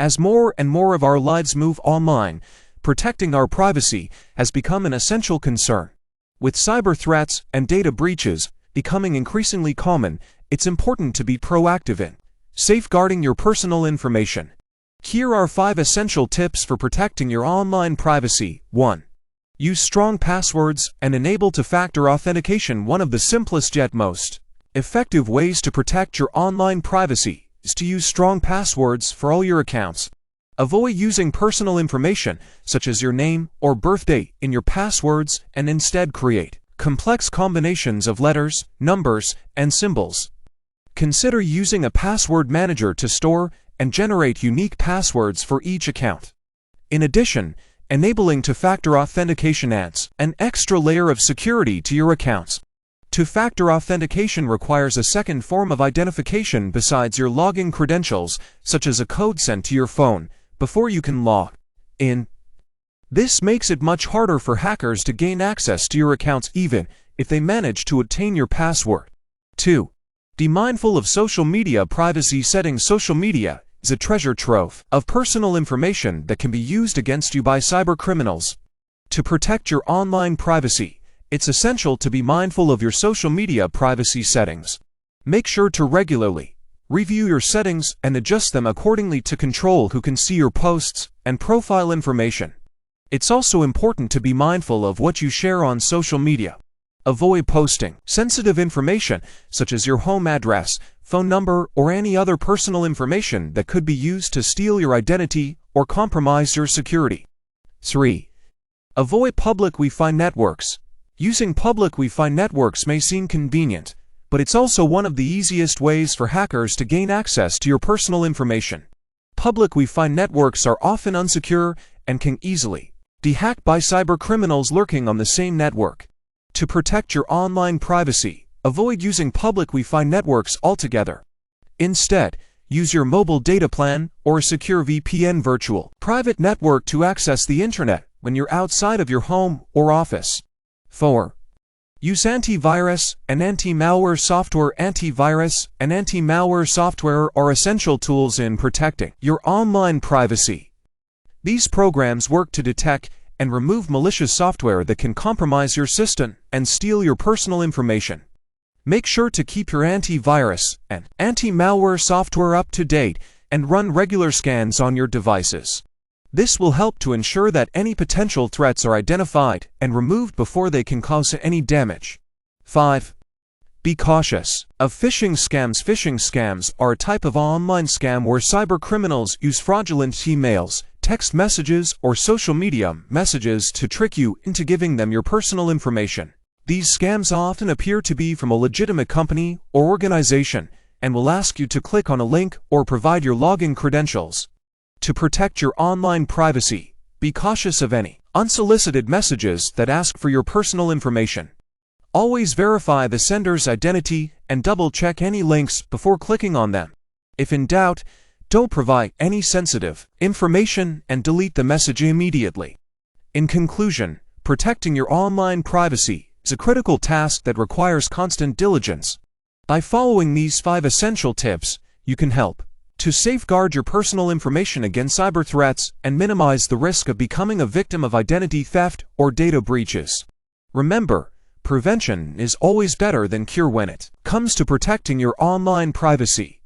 As more and more of our lives move online, protecting our privacy has become an essential concern. With cyber threats and data breaches becoming increasingly common, it's important to be proactive in safeguarding your personal information. Here are 5 essential tips for protecting your online privacy. 1. Use strong passwords and enable two-factor authentication. One of the simplest yet most effective ways to protect your online privacy is to use strong passwords for all your accounts. Avoid using personal information, such as your name or birthday, in your passwords and instead create complex combinations of letters, numbers, and symbols. Consider using a password manager to store and generate unique passwords for each account. In addition, enabling two-factor authentication adds an extra layer of security to your accounts. Two-factor authentication requires a second form of identification besides your login credentials, such as a code sent to your phone, before you can log in. This makes it much harder for hackers to gain access to your accounts even if they manage to obtain your password. 2. Be mindful of social media privacy settings. Social media is a treasure trove of personal information that can be used against you by cybercriminals. To protect your online privacy, it's essential to be mindful of your social media privacy settings. Make sure to regularly review your settings and adjust them accordingly to control who can see your posts and profile information. It's also important to be mindful of what you share on social media. Avoid posting sensitive information such as your home address, phone number, or any other personal information that could be used to steal your identity or compromise your security. 3. Avoid public Wi-Fi networks. Using public Wi-Fi networks may seem convenient, but it's also one of the easiest ways for hackers to gain access to your personal information. Public Wi-Fi networks are often unsecure and can easily be hacked by cybercriminals lurking on the same network. To protect your online privacy, avoid using public Wi-Fi networks altogether. Instead, use your mobile data plan or a secure VPN virtual private network to access the internet when you're outside of your home or office. 4. Use antivirus and anti-malware software. Antivirus and anti-malware software are essential tools in protecting your online privacy. These programs work to detect and remove malicious software that can compromise your system and steal your personal information. Make sure to keep your antivirus and anti-malware software up to date and run regular scans on your devices. This will help to ensure that any potential threats are identified and removed before they can cause any damage. 5. Be cautious of phishing scams. Phishing scams are a type of online scam where cybercriminals use fraudulent emails, text messages, or social media messages to trick you into giving them your personal information. These scams often appear to be from a legitimate company or organization and will ask you to click on a link or provide your login credentials. To protect your online privacy, be cautious of any unsolicited messages that ask for your personal information. Always verify the sender's identity and double-check any links before clicking on them. If in doubt, don't provide any sensitive information and delete the message immediately. In conclusion, protecting your online privacy is a critical task that requires constant diligence. By following these 5 essential tips, you can help to safeguard your personal information against cyber threats and minimize the risk of becoming a victim of identity theft or data breaches. Remember, prevention is always better than cure when it comes to protecting your online privacy.